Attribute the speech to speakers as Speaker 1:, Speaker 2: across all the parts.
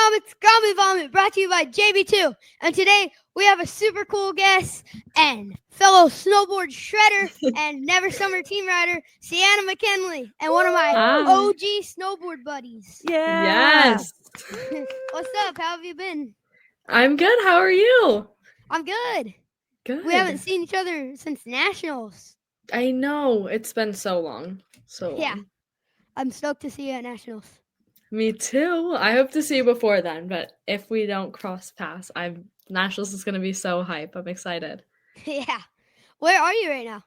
Speaker 1: Vommit's Grommet Vommit, brought to you by JB2. And today we have a super cool guest and fellow snowboard shredder and Never Summer team rider, Sienna McKinley, and one of my OG snowboard buddies.
Speaker 2: Yes.
Speaker 1: What's up? How have you been?
Speaker 2: I'm good. How are you?
Speaker 1: I'm good.
Speaker 2: Good.
Speaker 1: We haven't seen each other since Nationals.
Speaker 2: I know. It's been so long.
Speaker 1: Yeah. I'm stoked to see you at Nationals.
Speaker 2: Me too. I hope to see you before then, but if we don't cross paths, Nationals is going to be so hype. I'm excited.
Speaker 1: Yeah. Where are you right now?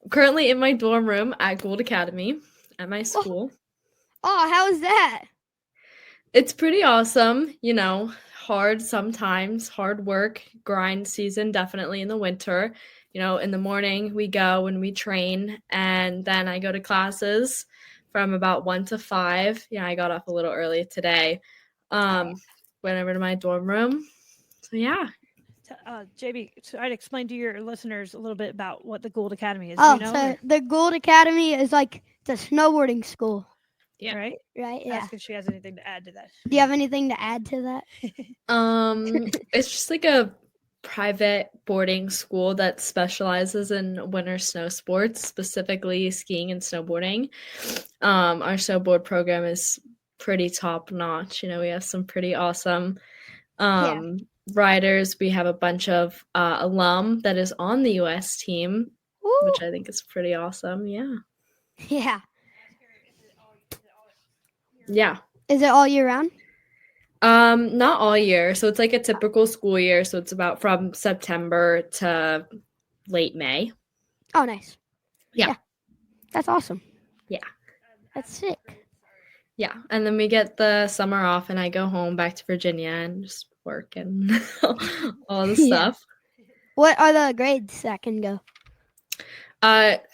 Speaker 2: I'm currently in my dorm room at Gould Academy at my school.
Speaker 1: Oh, how's that?
Speaker 2: It's pretty awesome. You know, hard sometimes, hard work, grind season, definitely in the winter. You know, in the morning we go and we train, and then I go to classes from about 1 to 5. Yeah, I got off a little early today. Went over to my dorm room. So yeah.
Speaker 3: JB, so I'd explain to your listeners a little bit about what the Gould Academy is.
Speaker 1: Oh, so the Gould Academy is like the snowboarding school.
Speaker 3: Yeah. Right?
Speaker 1: Right, yeah.
Speaker 3: Ask if she has anything to add to that.
Speaker 1: Do you have anything to add to that?
Speaker 2: It's just like a private boarding school that specializes in winter snow sports, specifically skiing and snowboarding. Our snowboard program is pretty top notch. You know, we have some pretty awesome riders. We have a bunch of alum that is on the US team, which I think is pretty awesome. Yeah.
Speaker 1: Yeah.
Speaker 2: Yeah.
Speaker 1: Is it all year round?
Speaker 2: Not all year. So it's like a typical school year. So it's about from September to late May.
Speaker 1: Oh, nice.
Speaker 2: Yeah.
Speaker 1: That's awesome.
Speaker 2: Yeah.
Speaker 1: That's sick.
Speaker 2: Yeah. And then we get the summer off and I go home back to Virginia and just work and all the stuff.
Speaker 1: What are the grades that can go?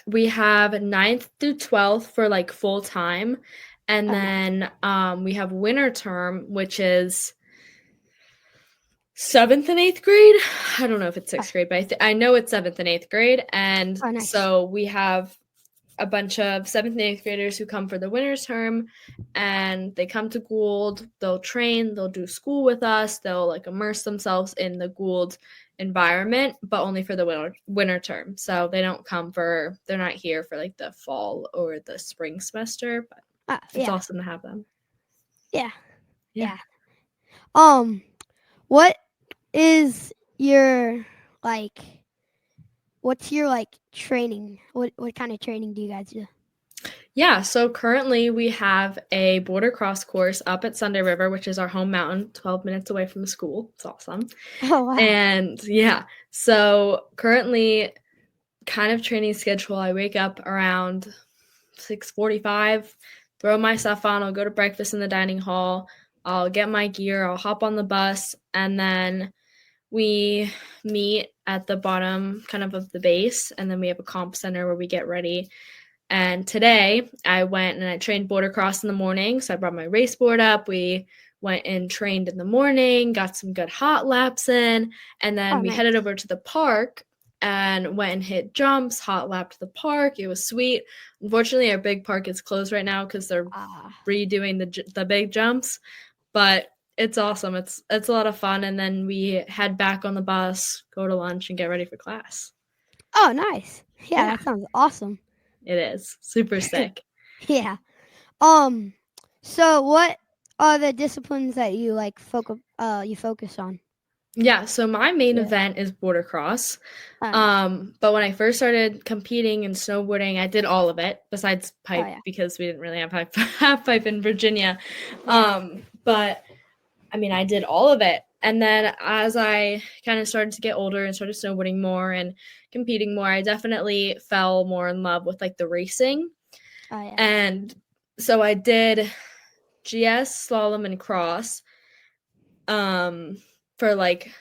Speaker 2: We have 9th through 12th for like full time. And then we have winter term, which is 7th and 8th grade. I don't know if it's 6th grade, but I know it's 7th and 8th grade. And so we have a bunch of 7th and 8th graders who come for the winter term, and they come to Gould. They'll train. They'll do school with us. They'll like immerse themselves in the Gould environment, but only for the winter term. So they don't come they're not here for like the fall or the spring semester, but it's awesome to have them.
Speaker 1: Yeah. What is your what's your training? What kind of training do you guys do?
Speaker 2: Yeah, so currently we have a border cross course up at Sunday River, which is our home mountain, 12 minutes away from the school. It's awesome.
Speaker 1: Oh, wow.
Speaker 2: And yeah, so currently kind of training schedule, I wake up around 6:45, throw my stuff on, I'll go to breakfast in the dining hall, I'll get my gear, I'll hop on the bus, and then we meet at the bottom kind of the base, and then we have a comp center where we get ready. And today I went and I trained border cross in the morning, so I brought my race board up. We went and trained in the morning, got some good hot laps in, and then we headed over to the park and went and hit jumps, hot lapped the park. It was sweet. Unfortunately, our big park is closed right now because they're redoing the big jumps, but it's awesome. It's a lot of fun. And then we head back on the bus, go to lunch, and get ready for class.
Speaker 1: Oh, nice. Yeah, that sounds awesome.
Speaker 2: It is super sick.
Speaker 1: Yeah. So what are the disciplines that you focus on?
Speaker 2: Yeah, so my main event is border cross. But when I first started competing in snowboarding, I did all of it besides pipe because we didn't really have half pipe in Virginia. But I mean, I did all of it. And then as I kind of started to get older and started snowboarding more and competing more, I definitely fell more in love with like the racing. And so I did GS, slalom, and cross for like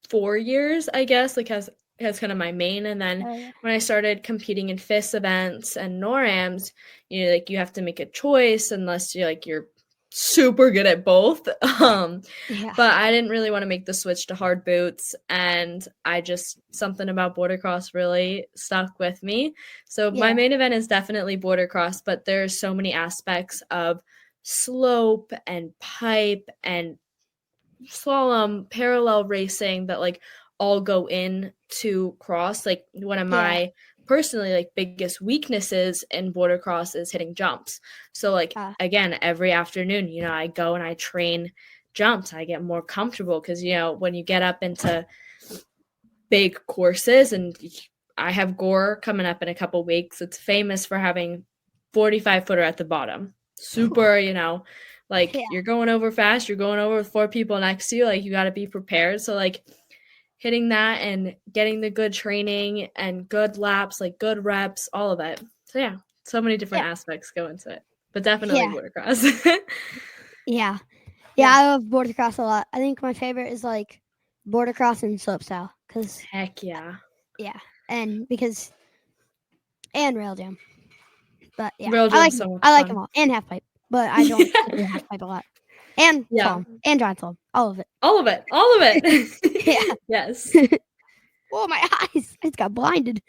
Speaker 2: 4 years, I guess, like as kind of my main. And then when I started competing in FIS events and NORAMs, you know, like you have to make a choice unless you're super good at both. But I didn't really want to make the switch to hard boots, and something about border cross really stuck with me. So my main event is definitely border cross, but there's so many aspects of slope and pipe and slalom, parallel racing that like all go in to cross. Like one of my personally like biggest weaknesses in border cross is hitting jumps. So like again, every afternoon, you know, I go and I train jumps. I get more comfortable because, you know, when you get up into big courses, and I have Gore coming up in a couple weeks, it's famous for having 45-footer at the bottom. Super, you know, like you're going over fast, you're going over with 4 people next to you, like you got to be prepared. So like hitting that and getting the good training and good laps, like good reps, all of it. So yeah, so many different aspects go into it, but definitely border cross.
Speaker 1: Yeah, I love border cross a lot. I think my favorite is like border cross and slopestyle, because
Speaker 2: heck yeah,
Speaker 1: and rail jam. But yeah,
Speaker 2: rail
Speaker 1: I like
Speaker 2: fun.
Speaker 1: them all, and half pipe, but I don't do half pipe a lot. And slalom, and giant slalom, all of it.
Speaker 2: All of it.
Speaker 1: Yeah.
Speaker 2: Yes.
Speaker 1: Oh, my eyes! I just got blinded.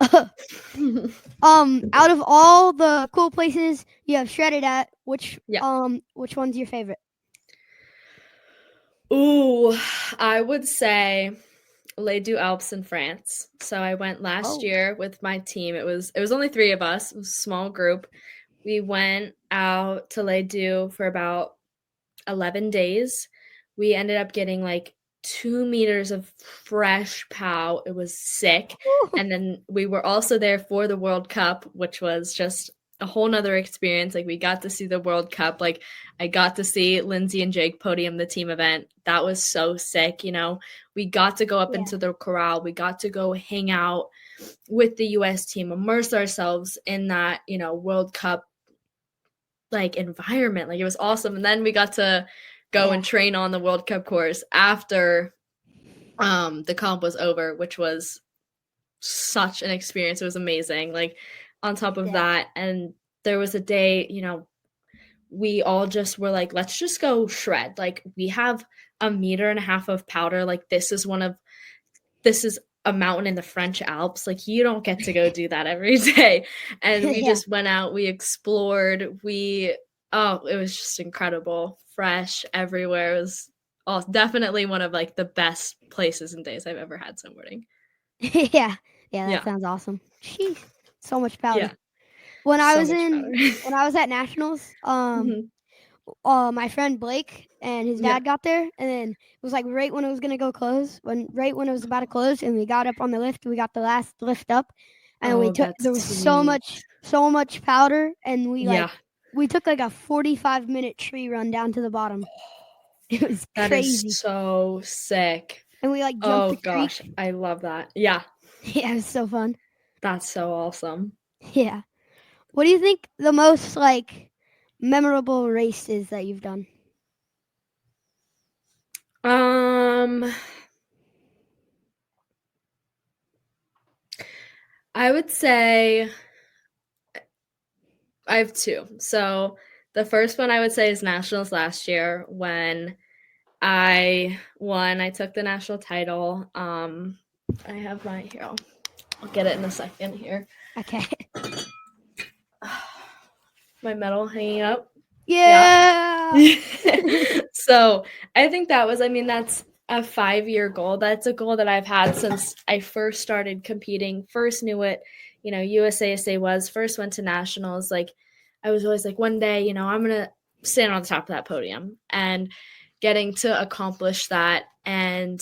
Speaker 1: Out of all the cool places you have shredded at, which one's your favorite?
Speaker 2: Ooh, I would say Les Deux Alpes in France. So I went last year with my team. It was only 3 of us. It was a small group. We went out to Les Deux for about 11 days. We ended up getting like 2 meters of fresh POW. It was sick. And then we were also there for the World Cup, which was just a whole nother experience. Like we got to see the World Cup. Like I got to see Lindsay and Jake podium the team event. That was so sick. You know, we got to go up into the corral. We got to go hang out with the US team, immerse ourselves in that, you know, World Cup like environment. Like it was awesome. And then we got to go and train on the World Cup course after the comp was over, which was such an experience. It was amazing. Like on top of that, and there was a day, you know, we all just were like, let's just go shred. Like we have 1.5 meters of powder. Like this is a mountain in the French Alps. Like you don't get to go do that every day. And we just went out, we explored, it was just incredible. Fresh everywhere. It was definitely one of like the best places and days I've ever had snowboarding.
Speaker 1: That sounds awesome. Jeez, so much powder. When I was at Nationals, my friend Blake and his dad got there, and then it was like right when it was gonna go close, right when it was about to close, and we got up on the lift. We got the last lift up, and there was so much powder, and we took like a 45-minute tree run down to the bottom. It was crazy.
Speaker 2: That is so sick.
Speaker 1: And we like jumped the creek.
Speaker 2: Gosh, I love that. Yeah.
Speaker 1: Yeah, it was so fun.
Speaker 2: That's so awesome.
Speaker 1: Yeah. What do you think the most like memorable race is that you've done?
Speaker 2: I would say I have 2. So the first one I would say is Nationals last year when I won. I took the national title. I have here. I'll get it in a second here.
Speaker 1: Okay.
Speaker 2: My medal hanging up.
Speaker 1: Yeah.
Speaker 2: So I think that's a 5-year goal. That's a goal that I've had since I first started competing, first knew it, you know, USASA first went to nationals. Like I was always like, one day, you know, I'm going to stand on the top of that podium, and getting to accomplish that, and,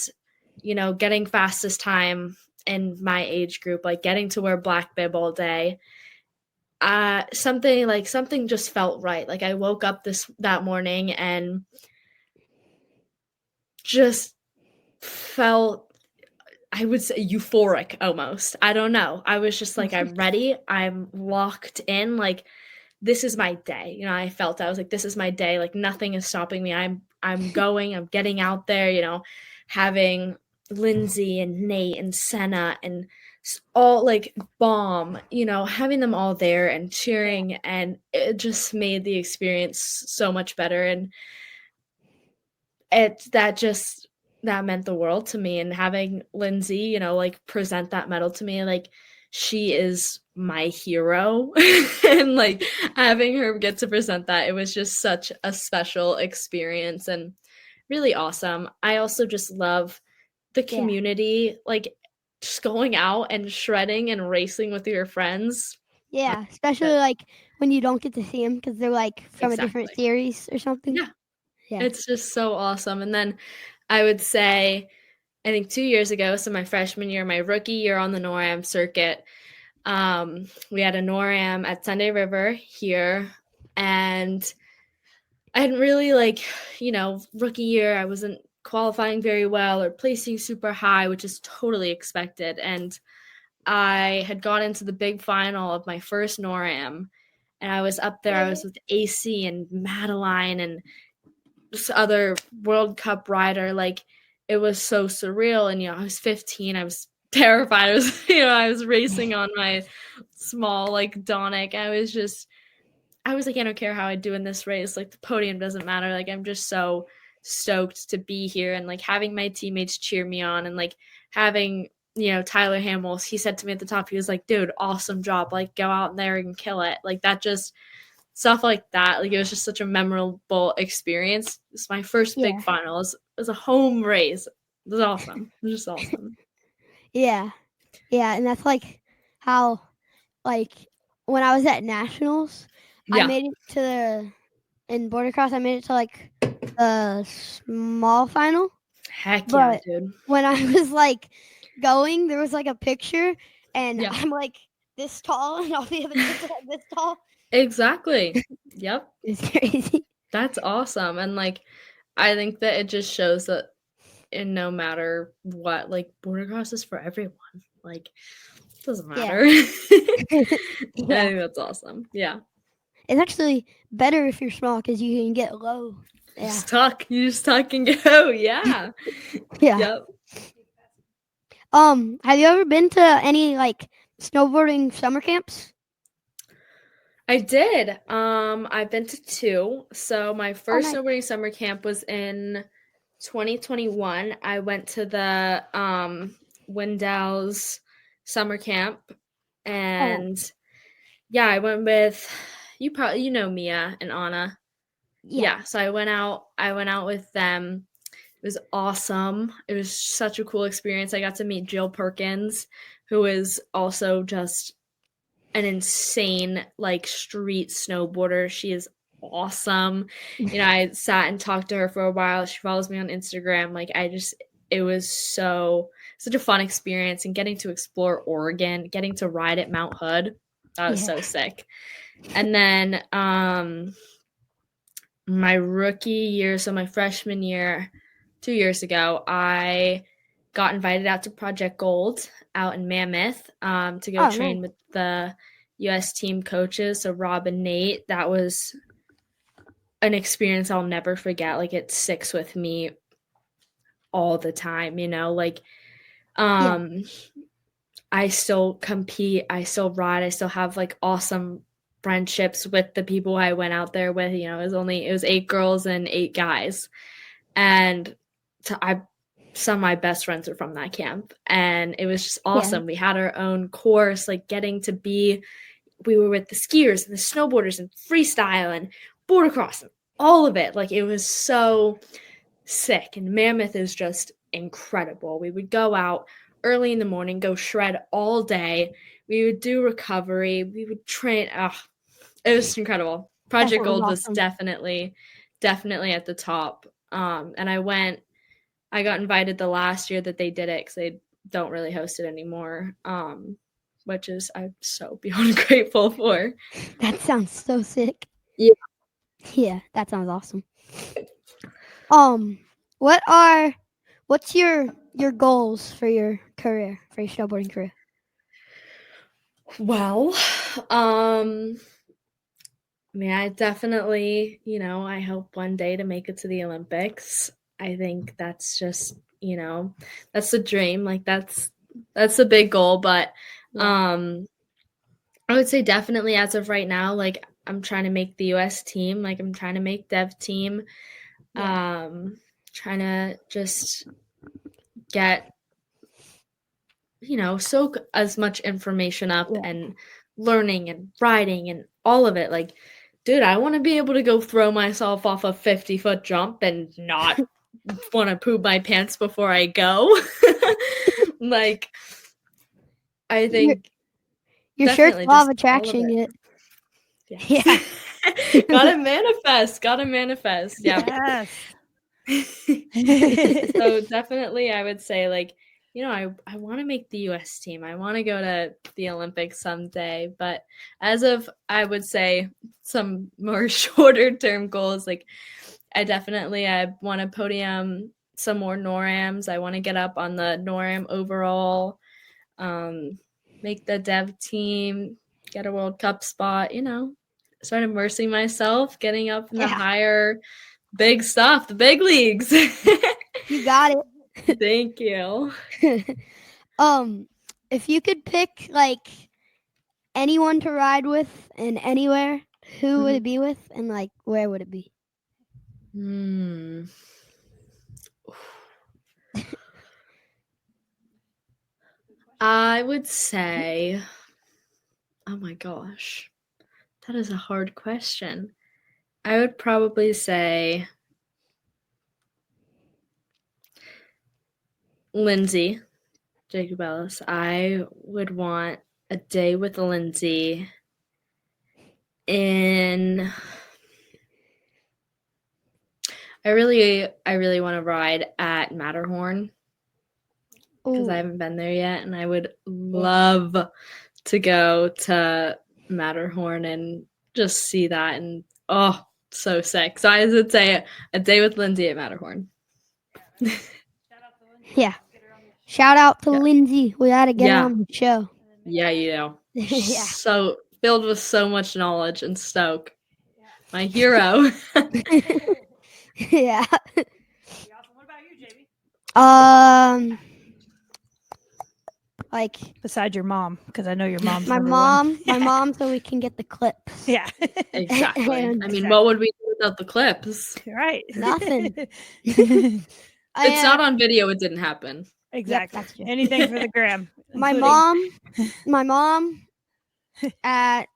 Speaker 2: you know, getting fastest time in my age group, like getting to wear black bib all day. Something just felt right. Like I woke up that morning and just felt, I would say, euphoric almost. I don't know. I was just like, I'm ready. I'm locked in. Like, this is my day. You know, I was like, this is my day. Like nothing is stopping me. I'm getting out there, you know, having Lindsay and Nate and Senna and all like Bomb, you know, having them all there and cheering, and it just made the experience so much better. And that meant the world to me. And having Lindsay, you know, like present that medal to me, like she is my hero. And like having her get to present that, it was just such a special experience and really awesome. I also just love the community, like just going out and shredding and racing with your friends.
Speaker 1: Yeah, especially like when you don't get to see them because they're like from a different
Speaker 2: Exactly.
Speaker 1: series or something.
Speaker 2: Yeah.
Speaker 1: Yeah.
Speaker 2: It's just so awesome. And then I would say, I think 2 years ago, so my freshman year, my rookie year on the NORAM circuit, we had a NORAM at Sunday River here, and I hadn't really rookie year, I wasn't qualifying very well or placing super high, which is totally expected. And I had got into the big final of my first NORAM, and I was up there. I was with AC and Madeline and this other World Cup rider. Like, it was so surreal. And, I was 15. I was terrified. I was racing on my small, like, Donic. I was like, I don't care how I do in this race. Like, the podium doesn't matter. Like, I'm just so stoked to be here. And, like, having my teammates cheer me on and, like, having, Tyler Hamels, he said to me at the top, he was like, dude, awesome job. Like, go out there and kill it. Like, that just stuff like that. Like, it was just such a memorable experience. It's my first big final. It was a home race. It was awesome. It was just awesome.
Speaker 1: Yeah. Yeah. And that's like how, like, when I was at Nationals, I made it in border cross, I made it to like the small final.
Speaker 2: Heck yeah, dude.
Speaker 1: When I was like going, there was like a picture and I'm like this tall and all the other kids are like this tall.
Speaker 2: Exactly. Yep.
Speaker 1: It's crazy.
Speaker 2: That's awesome. And like, I think that it just shows that no matter what, like, border cross is for everyone. Like, it doesn't matter. I think that's awesome. Yeah.
Speaker 1: It's actually better if you're small because you can get low.
Speaker 2: Yeah. You just tuck and go. Yeah.
Speaker 1: Yeah.
Speaker 2: Yep.
Speaker 1: Have you ever been to any like snowboarding summer camps?
Speaker 2: I did. I've been to 2. So my first snowboarding summer camp was in 2021. I went to the Wendell's summer camp, and I went with you know Mia and Anna. Yeah. So I went out with them. It was awesome. It was such a cool experience. I got to meet Jill Perkins, who is also just an insane, like, street snowboarder. She is awesome. I sat and talked to her for a while. She follows me on Instagram. Like, it was such a fun experience, and getting to explore Oregon, getting to ride at Mount Hood. That was so sick. And then my rookie year, so my freshman year, 2 years ago, I got invited out to Project Gould out in Mammoth to go train with the U.S. team coaches, so Rob and Nate. That was an experience I'll never forget. Like, it sticks with me all the time, like, I still compete, I still ride, I still have like awesome friendships with the people I went out there with. It was 8 girls and 8 guys, and some of my best friends are from that camp, and it was just awesome. We had our own course, like, we were with the skiers and the snowboarders and freestyle and border cross and all of it. Like, it was so sick, and Mammoth is just incredible. We would go out early in the morning, go shred all day. We would do recovery. We would train. It was incredible. Project Gould was definitely at the top. And I got invited the last year that they did it, because they don't really host it anymore, which is I'm so beyond grateful for.
Speaker 1: That sounds so sick.
Speaker 2: Yeah.
Speaker 1: Yeah, that sounds awesome. What's your goals for your career, for your snowboarding career?
Speaker 2: Well, I mean, I definitely, I hope one day to make it to the Olympics. I think that's just, that's the dream. Like, that's a big goal. But I would say definitely as of right now, like, I'm trying to make the U.S. team. Like, I'm trying to make dev team. Trying to just get, soak as much information up and learning and riding and all of it. Like, dude, I want to be able to go throw myself off a 50-foot jump and not want to poop my pants before I go. Like, I think
Speaker 1: Your shirt's
Speaker 2: definitely
Speaker 1: law of
Speaker 2: just all of
Speaker 1: attraction.
Speaker 2: it.
Speaker 1: Yeah.
Speaker 2: Gotta manifest. Yeah.
Speaker 3: Yes.
Speaker 2: So definitely I would say, like, you know, I want to make the US team. I want to go to the Olympics someday. But as of, I would say, some more shorter term goals, like I want to podium some more NORAMs. I want to get up on the NORAM overall, make the dev team, get a World Cup spot, you know, start immersing myself, getting up in the higher big stuff, the big leagues.
Speaker 1: You got it.
Speaker 2: Thank you.
Speaker 1: If you could pick like anyone to ride with and anywhere, who would it be with and like where would it be?
Speaker 2: I would say, oh my gosh, that is a hard question. I would probably say Lindsay Jacobellis. I would want a day with Lindsay in. I really want to ride at Matterhorn because I haven't been there yet, and I would love to go to Matterhorn and just see that, and so sick. So I would say a day with Lindsay at Matterhorn.
Speaker 1: Yeah. Shout out to Lindsay. We gotta get her on the show.
Speaker 2: Yeah, you know. So filled with so much knowledge and stoke. My hero.
Speaker 1: Yeah.
Speaker 3: What about you, JB?
Speaker 1: Like
Speaker 3: besides your mom, because I know your mom's
Speaker 1: my mom, so we can get the clips.
Speaker 3: Yeah.
Speaker 2: Exactly. I mean, what would we do without the clips?
Speaker 3: Right.
Speaker 1: Nothing.
Speaker 2: It's not on video. It didn't happen.
Speaker 3: Exactly.
Speaker 1: Yep, that's true.
Speaker 3: Anything for the gram.
Speaker 1: My mom at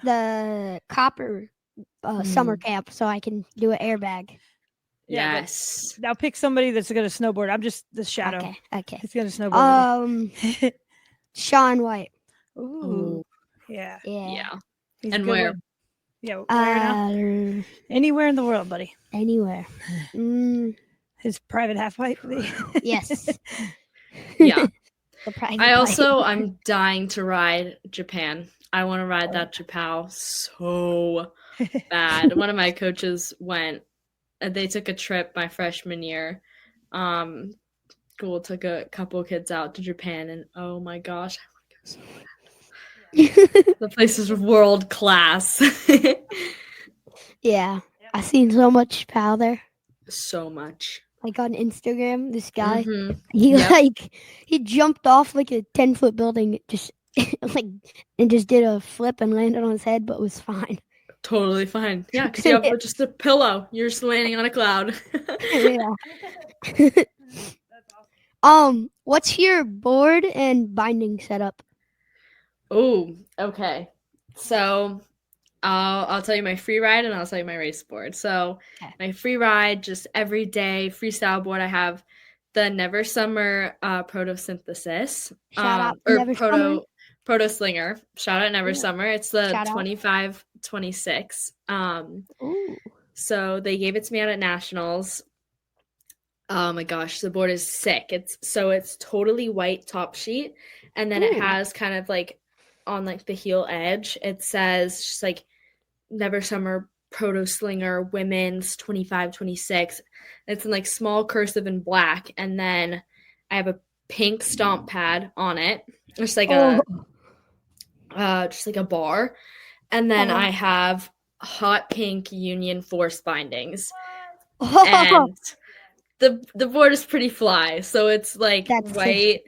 Speaker 1: the Copper summer camp, so I can do an airbag.
Speaker 2: Yes.
Speaker 3: Now pick somebody that's going to snowboard. I'm just the shadow.
Speaker 1: Okay.
Speaker 3: He's going to snowboard.
Speaker 1: Sean White.
Speaker 3: Ooh. Yeah.
Speaker 2: And where?
Speaker 3: One. Yeah. Where now? Anywhere in the world, buddy.
Speaker 1: Anywhere.
Speaker 3: His private half pipe.
Speaker 1: Yes.
Speaker 2: Yeah. I'm dying to ride Japan. I want to ride that Japao so bad. One of my coaches went. They took a trip my freshman year. Gould took a couple of kids out to Japan, and oh my gosh, I want to go so bad. The place is world class.
Speaker 1: Yeah, I seen so much Japao there.
Speaker 2: So much.
Speaker 1: Like on Instagram, this guy, he jumped off like a 10-foot building, just and just did a flip and landed on his head, but was fine.
Speaker 2: Totally fine. Yeah, because you have just a pillow. You're just landing on a cloud.
Speaker 1: Yeah. What's your board and binding setup?
Speaker 2: Oh, okay. So I'll tell you my free ride and I'll tell you my race board. So my free ride, just every day, freestyle board. I have the Never Summer Protosynthesis.
Speaker 1: Shout out
Speaker 2: Proto Slinger. Shout out Never Summer. It's the 25-26. So they gave it to me out at Nationals. Oh my gosh, the board is sick. It's totally white top sheet, and then it has kind of like on like the heel edge, it says just like Never Summer Proto Slinger Women's 25-26. It's in like small cursive in black, and then I have a pink stomp pad on it. Just like a bar. And then I have hot pink Union Force bindings. And the board is pretty fly. So it's like white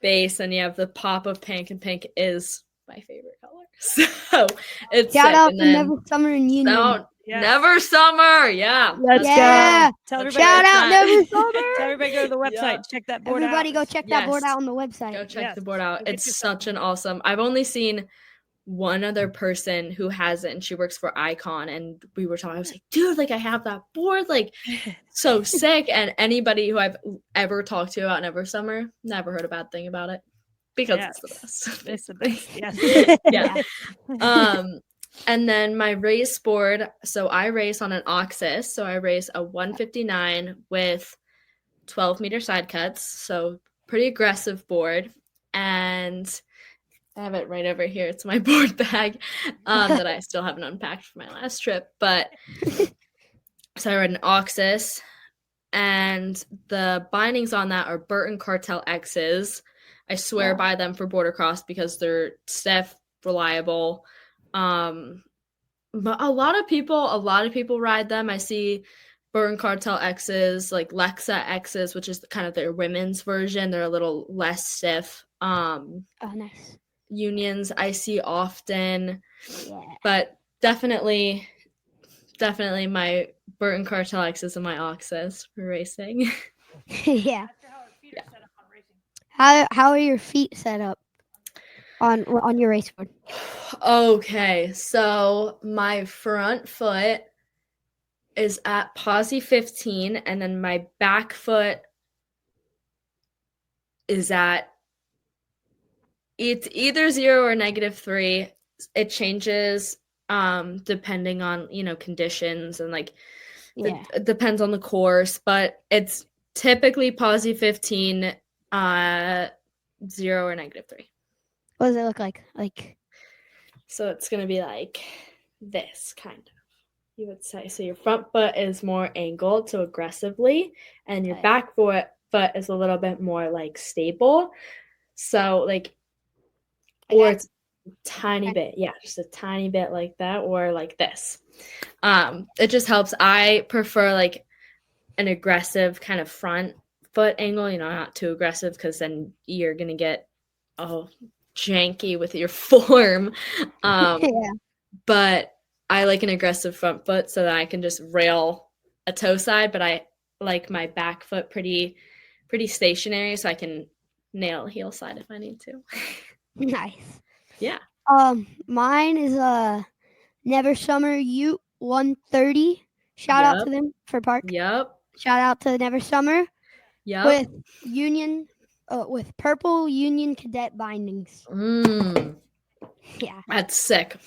Speaker 2: base, and you have the pop of pink, and pink is my favorite color. So it's
Speaker 1: shout out to Never Summer and Union.
Speaker 3: Yes.
Speaker 2: Never Summer. Yeah.
Speaker 3: Let's
Speaker 1: Yeah.
Speaker 3: go. Tell everybody.
Speaker 1: Shout out
Speaker 2: that.
Speaker 1: Never
Speaker 3: Tell
Speaker 1: Summer.
Speaker 3: everybody go to the website.
Speaker 2: Yeah.
Speaker 3: Check that board
Speaker 1: Everybody
Speaker 3: out.
Speaker 1: go check that board
Speaker 2: Yes.
Speaker 1: out on the website.
Speaker 2: Go check
Speaker 3: Yes.
Speaker 2: the board out.
Speaker 3: Go get
Speaker 2: It's
Speaker 3: yourself
Speaker 2: such an awesome. I've only seen one other person who has it, and she works for Icon, and we were talking. I was like, dude, like I have that board, like so sick. And anybody who I've ever talked to about Never Summer, never heard a bad thing about it because it's the best.
Speaker 3: It's the best. Yes.
Speaker 2: Yeah. And then my race board. So I race on an Oxus. So I race a 159 with 12-meter side cuts. So pretty aggressive board. And I have it right over here. It's my board bag that I still haven't unpacked for my last trip. But so I rode an Oxus, and the bindings on that are Burton Cartel X's. I swear by them for border cross because they're stiff, reliable. But a lot of people ride them. I see Burton Cartel X's, like Lexa X's, which is kind of their women's version. They're a little less stiff.
Speaker 1: Oh, nice.
Speaker 2: Unions I see often,
Speaker 1: Yeah.
Speaker 2: but definitely my Burton Cartel X's and my Oxus for racing.
Speaker 1: Yeah. How are your feet set up on your race board?
Speaker 2: Okay, so my front foot is at posi 15, and then my back foot is at it's either 0 or -3. It changes depending on, conditions and like it depends on the course, but it's typically posi 15, 0 or -3.
Speaker 1: What does it look like?
Speaker 2: So it's going to be like this kind of, you would say. So your front foot is more angled, so aggressively, and your back foot is a little bit more like stable. So like, or it's a tiny bit, just a tiny bit like that, or like this. It just helps. I prefer like an aggressive kind of front foot angle, not too aggressive because then you're going to get janky with your form. But I like an aggressive front foot so that I can just rail a toe side, but I like my back foot pretty stationary so I can nail a heel side if I need to.
Speaker 1: Nice.
Speaker 2: Yeah.
Speaker 1: Mine is a Never Summer Ute 130. Shout out to them for park.
Speaker 2: Yep.
Speaker 1: Shout out to Never Summer.
Speaker 2: Yep.
Speaker 1: With Union with purple Union Cadet bindings. Yeah.
Speaker 2: That's sick.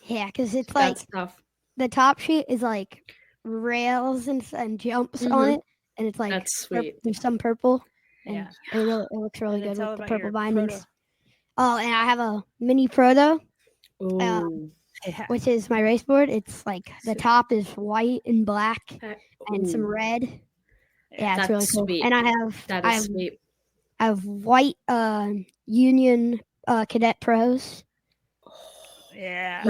Speaker 1: Yeah, because it's like
Speaker 2: tough.
Speaker 1: The top sheet is like rails and jumps on it, and it's like
Speaker 2: that's sweet.
Speaker 1: There's some purple. And
Speaker 3: Yeah.
Speaker 1: it looks really good with the purple bindings.
Speaker 3: Proto.
Speaker 1: Oh, and I have a mini proto, which is my race board. It's like the top is white and black and some red. Yeah, it's really cool.
Speaker 2: Sweet.
Speaker 1: And I have white Union Cadet Pros.
Speaker 3: Yeah.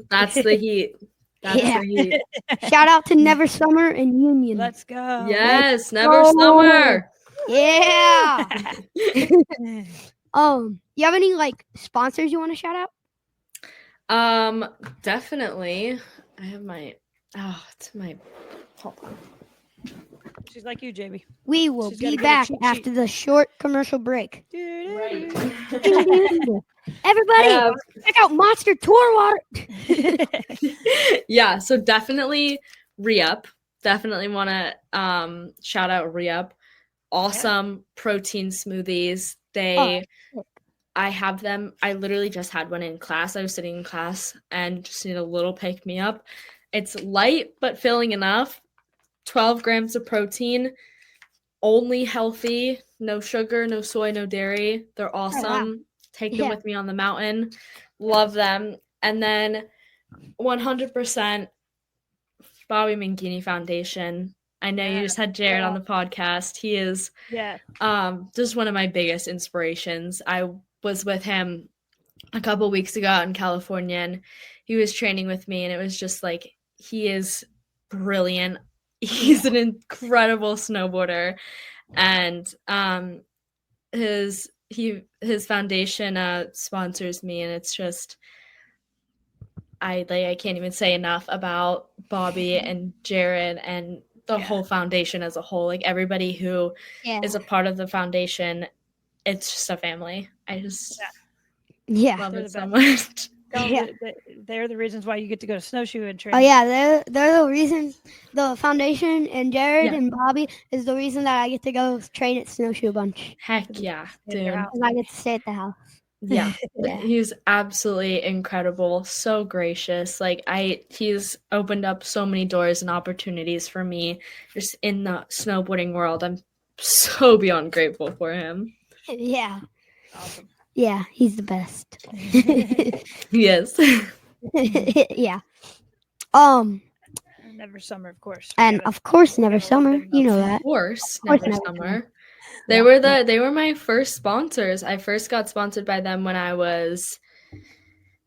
Speaker 2: That's the heat. That's the heat.
Speaker 1: Shout out to Never Summer and Union.
Speaker 3: Let's go.
Speaker 2: Yes, Never Summer.
Speaker 1: Yeah. You have any like sponsors you want to shout
Speaker 2: out? Definitely. I have hold on.
Speaker 3: She's like you, JB.
Speaker 1: We will be back after the short commercial break.
Speaker 2: Right.
Speaker 1: Everybody, check out Monster Tour Water.
Speaker 2: Yeah, so definitely Re-Up. Definitely want to shout out Re-Up. Awesome protein smoothies. I have them. I literally just had one in class. I was sitting in class and just need a little pick me up. It's light but filling enough. 12 grams of protein, only healthy, no sugar, no soy, no dairy. They're awesome. Oh, wow. Take them with me on the mountain. Love them. And then 100% Bobby McKinley Foundation. I know you just had Jared on the podcast. He is just one of my biggest inspirations. I was with him a couple weeks ago out in California, and he was training with me, and it was just like, he is brilliant. He's an incredible snowboarder, and his foundation sponsors me, and it's just I can't even say enough about Bobby and Jared and the whole foundation as a whole. Like everybody who is a part of the foundation, it's just a family. I just love
Speaker 3: They're
Speaker 2: it
Speaker 3: the
Speaker 2: so
Speaker 3: best.
Speaker 2: much.
Speaker 3: They're the reasons why you get to go to snowshoe and train.
Speaker 1: Oh yeah, they're the reason. The foundation and Jared and Bobby is the reason that I get to go train at Snowshoe a bunch.
Speaker 2: Heck yeah, dude.
Speaker 1: And I get to stay at the house.
Speaker 2: Yeah. He's absolutely incredible, so gracious. Like he's opened up so many doors and opportunities for me just in the snowboarding world. I'm so beyond grateful for him.
Speaker 1: Yeah.
Speaker 3: Awesome.
Speaker 1: Yeah, he's the best.
Speaker 2: Yes.
Speaker 1: Yeah.
Speaker 3: Never Summer, of course.
Speaker 1: And of course, Never Summer. You know that.
Speaker 2: Of course, Never Summer. They were my first sponsors. I first got sponsored by them when I was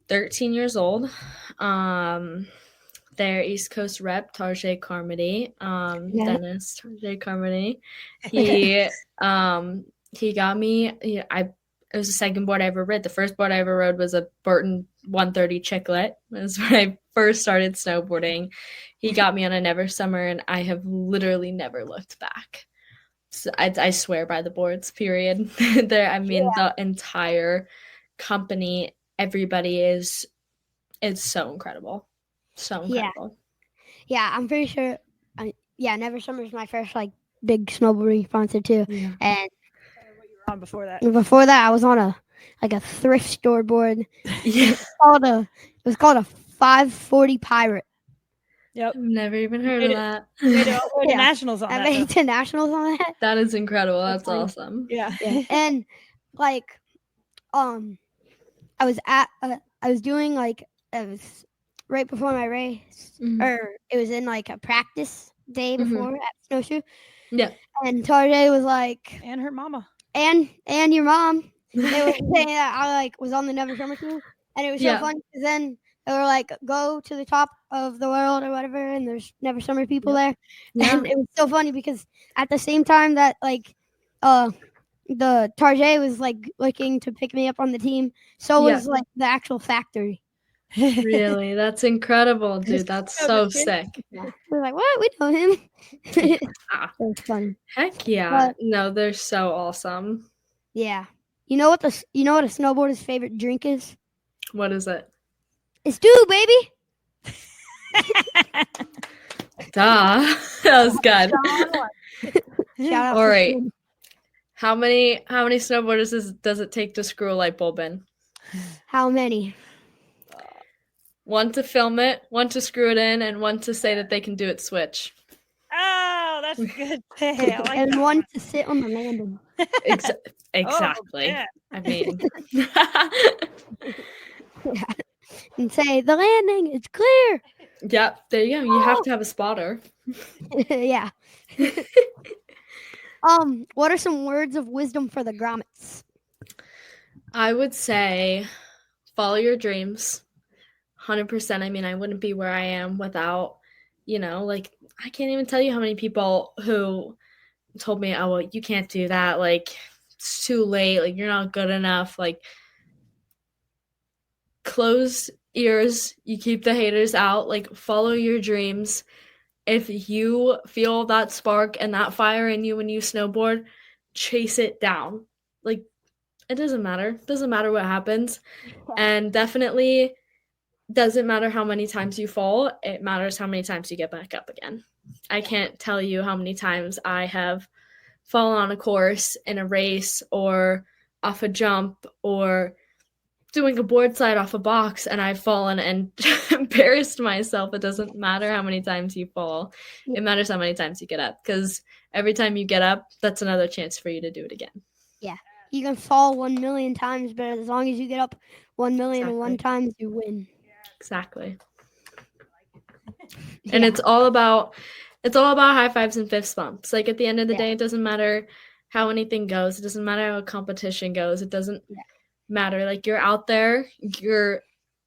Speaker 2: 13 years old. Their East Coast rep, Tarjay Carmody, Dennis Tarjay Carmody. He got me. It was the second board I ever rode. The first board I ever rode was a Burton 130 Chicklet. That was when I first started snowboarding. He got me on a Never Summer, and I have literally never looked back. So I swear by the boards, period. The entire company, everybody is so incredible. So incredible.
Speaker 1: Yeah, I'm pretty sure. Never Summer is my first big snowboarding sponsor too. Yeah. And
Speaker 3: what you were on before that?
Speaker 1: Before that, I was on a thrift store board.
Speaker 2: Yeah.
Speaker 1: It was called a 540 Pirate.
Speaker 2: Yep. Never even heard of that.
Speaker 3: The Nationals on that.
Speaker 1: I made the Nationals on that.
Speaker 2: That is incredible. That's awesome.
Speaker 3: Yeah.
Speaker 1: And I was doing it was right before my race, or it was in a practice day before at Snowshoe.
Speaker 2: Yeah.
Speaker 1: And Tarjay was like,
Speaker 3: and her mama,
Speaker 1: and your mom. They were saying that I was on the Never Summer team, and it was so fun because then they were go to the top of the world or whatever, and there's Never Summer people there. Yeah. And it was so funny because at the same time that the Tarjay was looking to pick me up on the team, so was the actual factory.
Speaker 2: Really? That's incredible, dude. That's so sick.
Speaker 1: Yeah. We're like, what? We know him. It was fun.
Speaker 2: Heck yeah. No, they're so awesome.
Speaker 1: Yeah. You know what a snowboarder's favorite drink is?
Speaker 2: What is it?
Speaker 1: It's dew, baby.
Speaker 2: Duh. That was good.
Speaker 1: Shout out.
Speaker 2: All right. How many snowboarders does it take to screw a light bulb in?
Speaker 1: How many?
Speaker 2: One to film it, one to screw it in, and one to say that they can do it switch.
Speaker 3: Oh, that's good. And
Speaker 1: one to sit on the landing.
Speaker 2: Exactly.
Speaker 3: Yeah.
Speaker 2: I mean.
Speaker 1: And say, the landing is clear.
Speaker 2: Yep, there you go. You have to have a spotter.
Speaker 1: Yeah. What are some words of wisdom for the grommets?
Speaker 2: I would say follow your dreams. 100%. I mean, I wouldn't be where I am without, I can't even tell you how many people who told me, oh, well, you can't do that. It's too late. You're not good enough. Close ears. You keep the haters out. Follow your dreams. If you feel that spark and that fire in you when you snowboard, chase it down. It doesn't matter. It doesn't matter what happens. And definitely doesn't matter how many times you fall. It matters how many times you get back up again. I can't tell you how many times I have fallen on a course in a race or off a jump or doing a board slide off a box, and I've fallen and embarrassed myself. It doesn't matter how many times you fall. It matters how many times you get up, because every time you get up, that's another chance for you to do it again. Yeah.
Speaker 1: You can fall 1 million times, but as long as you get up 1,000,001 times, you win.
Speaker 2: Exactly. And it's all about high fives and fist bumps. At the end of the day, it doesn't matter how anything goes. It doesn't matter how a competition goes. It doesn't matter. You're out there, you're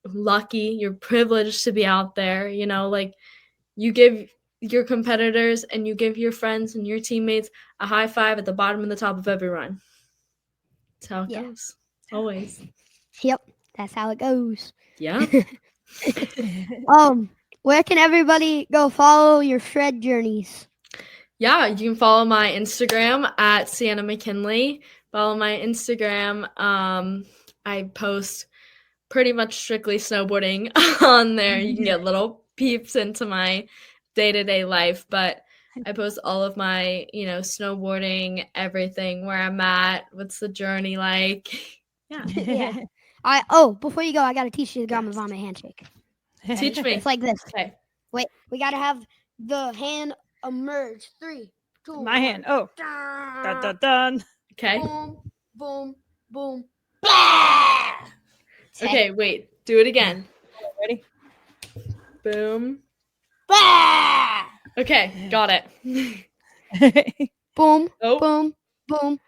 Speaker 2: lucky, you're privileged to be out there. You give your competitors and you give your friends and your teammates a high five at the bottom and the top of every run. That's how it goes. Always.
Speaker 1: Yep. That's how it goes.
Speaker 2: Yeah.
Speaker 1: Where can everybody go follow your shred journeys?
Speaker 2: Yeah, you can follow my Instagram at Sienna McKinley. Follow my Instagram. I post pretty much strictly snowboarding on there. You can get little peeps into my day-to-day life, but I post all of my, snowboarding, everything, where I'm at, what's the journey like. Yeah.
Speaker 1: Yeah. Before you go, I got to teach you the Grommet Vommit handshake.
Speaker 2: Teach me.
Speaker 1: It's like this.
Speaker 2: Okay.
Speaker 1: Wait, we got to have the hand emerge. 3, 2,
Speaker 3: My hand. Oh. Dun, dun, dun.
Speaker 2: Okay.
Speaker 1: Boom, boom, boom.
Speaker 2: Okay, wait. Do it again.
Speaker 3: Ready?
Speaker 2: Boom. Okay, got it.
Speaker 1: Boom,
Speaker 2: Oh.
Speaker 1: boom, boom.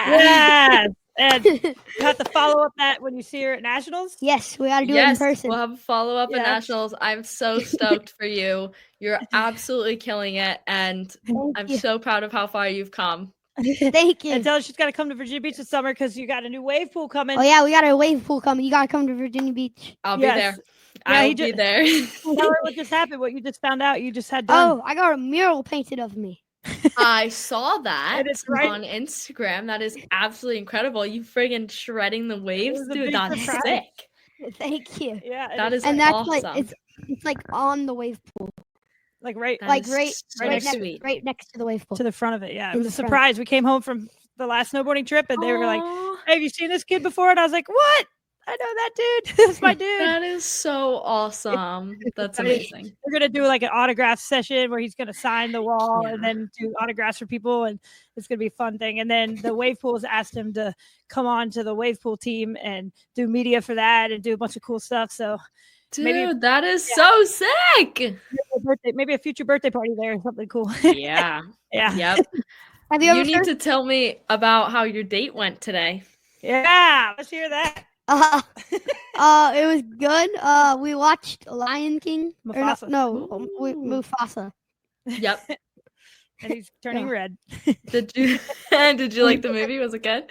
Speaker 3: Yes. And you have to follow up that when you see her at Nationals?
Speaker 1: Yes, we got to do it in person.
Speaker 2: We'll have a follow-up at
Speaker 3: Yes.
Speaker 2: Nationals. I'm so stoked for you. You're absolutely killing it, and I'm so proud of how far you've come.
Speaker 1: Thank you.
Speaker 3: And tell her she's got to come to Virginia Beach this summer because you got a new wave pool coming.
Speaker 1: Oh, yeah, we got a wave pool coming. You got to come to Virginia Beach.
Speaker 2: I'll be there. I'll be there.
Speaker 3: Tell her what just happened, what you just found out you just had done.
Speaker 1: Oh, I got a mural painted of me.
Speaker 2: I saw that
Speaker 3: And it's right-
Speaker 2: on Instagram. That is absolutely incredible. You friggin' shredding the waves,
Speaker 3: was a
Speaker 2: dude.
Speaker 3: big
Speaker 2: That's
Speaker 3: surprise.
Speaker 2: sick.
Speaker 1: Thank you.
Speaker 3: Yeah.
Speaker 2: That is
Speaker 1: And that's
Speaker 2: awesome.
Speaker 1: like it's like on the wave pool,
Speaker 3: like right
Speaker 2: That
Speaker 1: like
Speaker 2: is
Speaker 1: right
Speaker 2: so sweet.
Speaker 1: next to the wave pool.
Speaker 3: to the front of it. Yeah. It
Speaker 1: In
Speaker 3: was a
Speaker 1: the front.
Speaker 3: surprise. We came home from the last snowboarding trip and they were like,
Speaker 2: Aw,
Speaker 3: hey, have you seen this kid before? And I was like, what? I know that dude. That's my dude.
Speaker 2: that is so awesome. That's amazing.
Speaker 3: We're gonna do like an autograph session where he's gonna sign the wall and then do autographs for people, and it's gonna be a fun thing. And then the wave pools asked him to come on to the wave pool team and do media for that and do a bunch of cool stuff. So
Speaker 2: Dude, that is so sick.
Speaker 3: maybe a future birthday party there or something cool.
Speaker 2: Yeah.
Speaker 3: Yeah.
Speaker 2: Yep.
Speaker 1: Have you ever
Speaker 2: You need to tell me about how your date went today.
Speaker 3: Yeah. Let's hear that.
Speaker 1: It was good. We watched Lion King.
Speaker 3: Mufasa.
Speaker 1: Mufasa.
Speaker 2: Yep.
Speaker 3: And he's turning red.
Speaker 2: Did you like the movie? Was it good?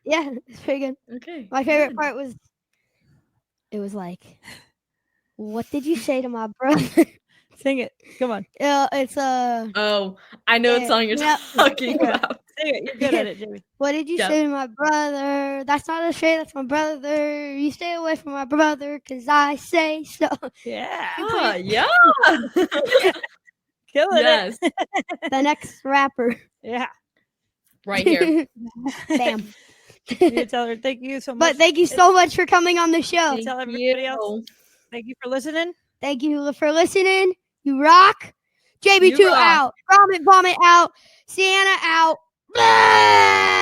Speaker 1: Yeah, it's pretty good.
Speaker 2: Okay.
Speaker 1: My favorite part was it was like, what did you say to my brother?
Speaker 3: Sing it. Come on.
Speaker 1: It's
Speaker 2: Oh, I know what song you're talking about.
Speaker 3: Sing it. You're good at it, Jamie.
Speaker 1: what did you
Speaker 2: Yep.
Speaker 1: say to my brother? That's not a shade, that's my brother. You stay away from my brother, 'cause I say so.
Speaker 3: Yeah.
Speaker 2: Ah, yeah.
Speaker 3: Killing
Speaker 2: Yes.
Speaker 1: The next rapper.
Speaker 3: it. Yeah.
Speaker 2: Right here.
Speaker 1: Damn.
Speaker 3: You need to tell her thank you so much.
Speaker 1: But thank you so much for coming on the show.
Speaker 2: Thank
Speaker 3: Tell everybody
Speaker 2: you.
Speaker 3: else. Thank you for listening.
Speaker 1: Thank you for listening. You rock. JB2
Speaker 2: You rock.
Speaker 1: out. Grommet Vommit out. Sienna out. Blah!